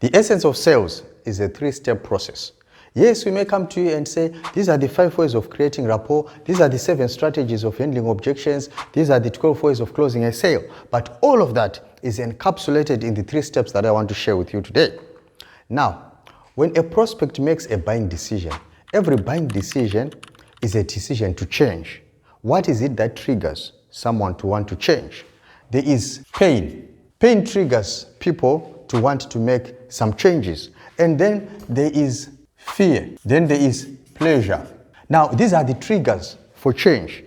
The essence of sales is a three-step process. Yes, we may come to you and say, these are the 5 ways of creating rapport, these are the 7 strategies of handling objections, these are the 12 ways of closing a sale. But all of that is encapsulated in the 3 steps that I want to share with you today. Now, when a prospect makes a buying decision, every buying decision is a decision to change. What is it that triggers someone to want to change? There is pain. Pain triggers people to want to make some changes. And then there is fear. Then there is pleasure. Now, these are the triggers for change.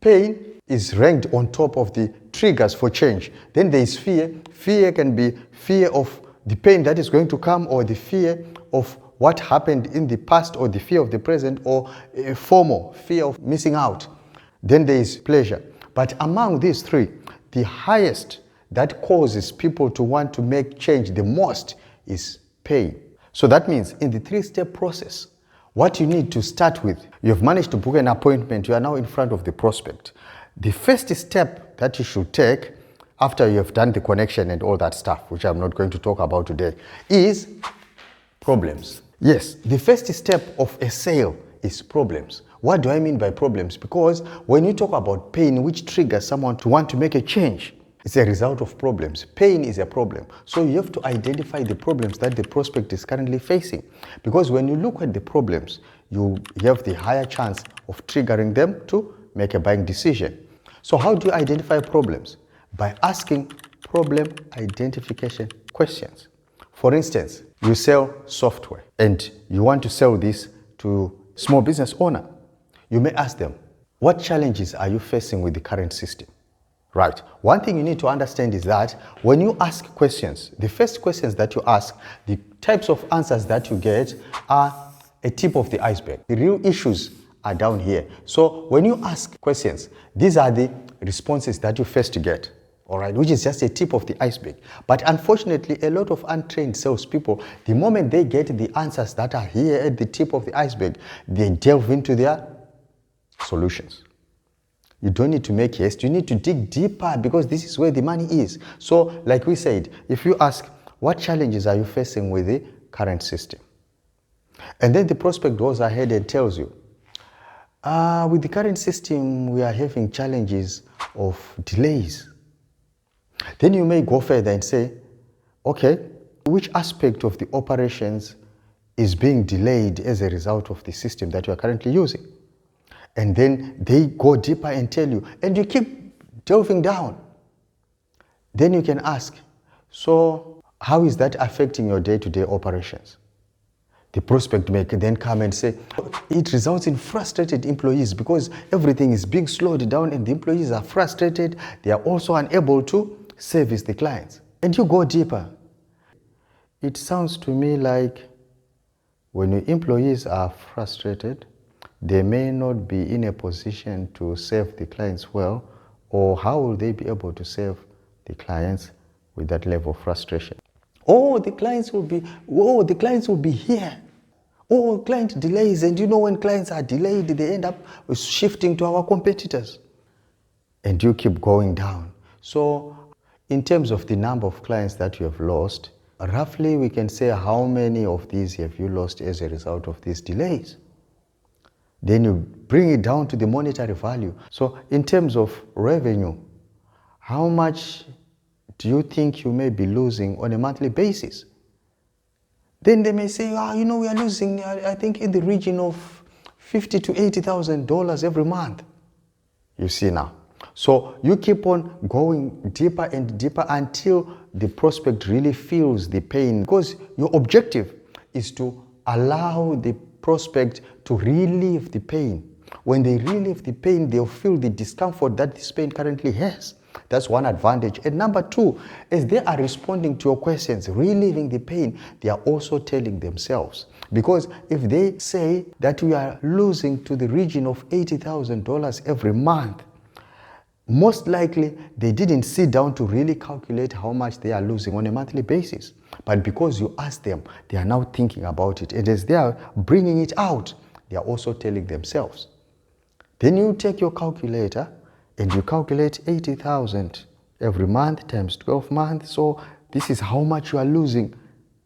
Pain is ranked on top of the triggers for change. Then there is fear. Fear can be fear of the pain that is going to come, or the fear of what happened in the past, or the fear of the present, or FOMO, fear of missing out. Then there is pleasure. But among these 3, the highest that causes people to want to make change the most is pain. So that means in the 3-step process, what you need to start with, you've managed to book an appointment, you are now in front of the prospect. The first step that you should take after you have done the connection and all that stuff, which I'm not going to talk about today, is problems. Yes, the first step of a sale is problems. What do I mean by problems? Because when you talk about pain, which triggers someone to want to make a change, it's a result of problems. Pain is a problem. So you have to identify the problems that the prospect is currently facing. Because when you look at the problems, you have the higher chance of triggering them to make a buying decision. So how do you identify problems? By asking problem identification questions. For instance, you sell software and you want to sell this to small business owner. You may ask them, what challenges are you facing with the current system? Right. One thing you need to understand is that when you ask questions, the first questions that you ask, the types of answers that you get are a tip of the iceberg. The real issues are down here. So when you ask questions, these are the responses that you first get. All right, which is just a tip of the iceberg. But unfortunately, a lot of untrained salespeople, the moment they get the answers that are here at the tip of the iceberg, they delve into their solutions. You don't need to make haste. You need to dig deeper, because this is where the money is. So, like we said, if you ask, what challenges are you facing with the current system? And then the prospect goes ahead and tells you, with the current system, we are having challenges of delays. Then you may go further and say, okay, which aspect of the operations is being delayed as a result of the system that you are currently using? And then they go deeper and tell you, and you keep delving down. Then you can ask, so how is that affecting your day-to-day operations? The prospect may then come and say, it results in frustrated employees because everything is being slowed down and the employees are frustrated. They are also unable to service the clients. And you go deeper. It sounds to me like when your employees are frustrated, they may not be in a position to serve the clients well, or how will they be able to serve the clients with that level of frustration? The clients will be here. Client delays, and you know when clients are delayed, they end up shifting to our competitors. And you keep going down. So in terms of the number of clients that you have lost, roughly we can say how many of these have you lost as a result of these delays? Then you bring it down to the monetary value. So in terms of revenue, how much do you think you may be losing on a monthly basis? Then they may say, we are losing, I think, in the region of $50,000 to $80,000 every month. You see now. So you keep on going deeper and deeper until the prospect really feels the pain, because your objective is to allow the prospect to relieve the pain. When they relieve the pain, they'll feel the discomfort that this pain currently has. That's one advantage. And number 2, as they are responding to your questions, relieving the pain, they are also telling themselves. Because if they say that we are losing to the region of $80,000 every month, most likely they didn't sit down to really calculate how much they are losing on a monthly basis. But because you asked them, they are now thinking about it. And as they are bringing it out, they are also telling themselves. Then you take your calculator and you calculate 80,000 every month times 12 months. So this is how much you are losing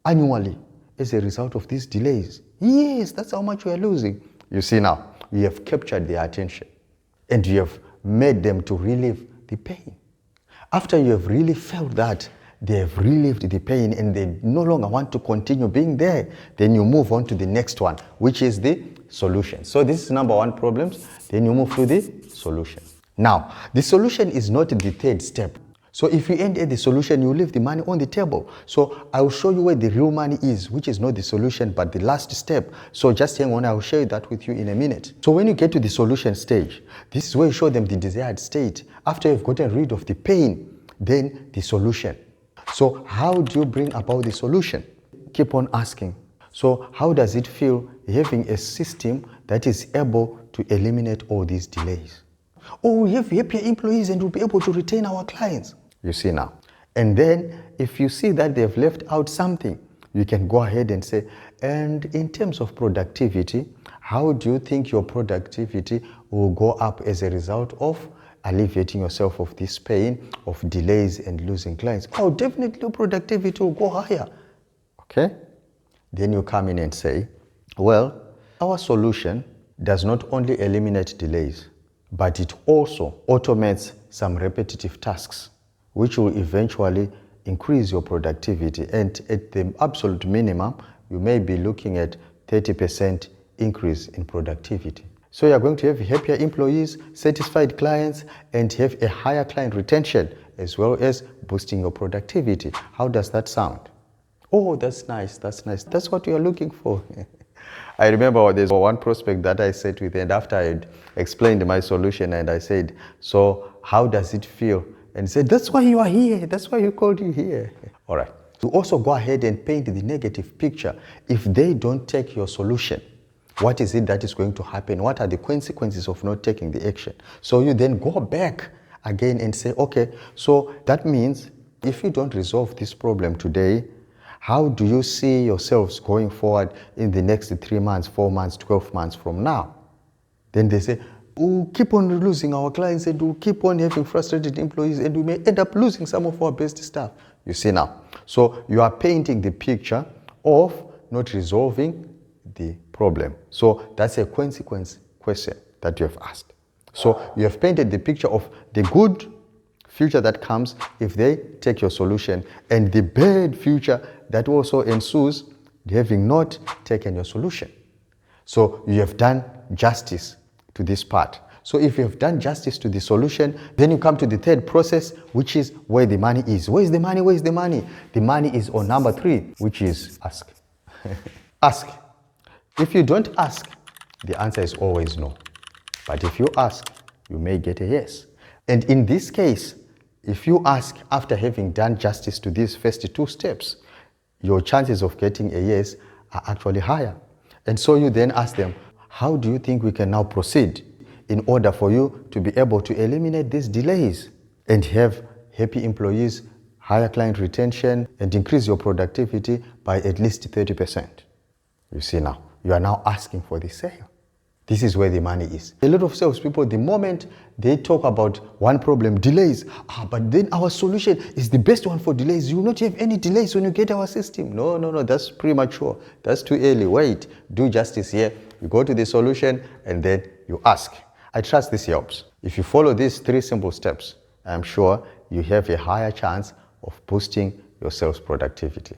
annually as a result of these delays. Yes, that's how much we are losing. You see now, you have captured their attention and you have made them to relieve the pain. After you have really felt that they have relieved the pain and they no longer want to continue being there, then you move on to the next one, which is the solution. So this is number one problems, then you move to the solution. Now, the solution is not the third step. So if you end at the solution, you leave the money on the table. So I will show you where the real money is, which is not the solution, but the last step. So just hang on, I will share that with you in a minute. So when you get to the solution stage, this is where you show them the desired state. After you've gotten rid of the pain, then the solution. So how do you bring about the solution? Keep on asking. So how does it feel having a system that is able to eliminate all these delays? Oh, we have happier employees and we'll be able to retain our clients. You see now. And then if you see that they've left out something, you can go ahead and say, and in terms of productivity, how do you think your productivity will go up as a result of alleviating yourself of this pain of delays and losing clients? Oh, definitely productivity will go higher. Okay? Then you come in and say, well, our solution does not only eliminate delays, but it also automates some repetitive tasks, which will eventually increase your productivity. And at the absolute minimum, you may be looking at 30% increase in productivity. So you're going to have happier employees, satisfied clients, and have a higher client retention, as well as boosting your productivity. How does that sound? Oh, that's nice, that's nice. That's what you're looking for. I remember there's one prospect that I sat with, and after I had explained my solution and I said, so how does it feel? And he said, that's why you are here. That's why you called you here. All right. To also go ahead and paint the negative picture. If they don't take your solution, what is it that is going to happen? What are the consequences of not taking the action? So you then go back again and say, okay, so that means if you don't resolve this problem today, how do you see yourselves going forward in the next 3 months, 4 months, 12 months from now? Then they say, we'll keep on losing our clients and we'll keep on having frustrated employees and we may end up losing some of our best staff. You see now. So you are painting the picture of not resolving the problem. So that's a consequence question that you have asked. So you have painted the picture of the good future that comes if they take your solution and the bad future that also ensues having not taken your solution. So you have done justice to this part. So if you have done justice to the solution, then you come to the third process, which is where the money is. Where is the money? Where is the money? The money is on number 3, which is ask. Ask. If you don't ask, the answer is always no. But if you ask, you may get a yes. And in this case, if you ask after having done justice to these first 2 steps, your chances of getting a yes are actually higher. And so you then ask them, how do you think we can now proceed in order for you to be able to eliminate these delays and have happy employees, higher client retention, and increase your productivity by at least 30%? You see now, you are now asking for the sale. This is where the money is. A lot of salespeople, the moment they talk about one problem, delays, but then our solution is the best one for delays. You will not have any delays when you get our system. No, that's premature. That's too early. Wait, do justice here. You go to the solution and then you ask. I trust this helps. If you follow these 3 simple steps, I'm sure you have a higher chance of boosting your sales productivity.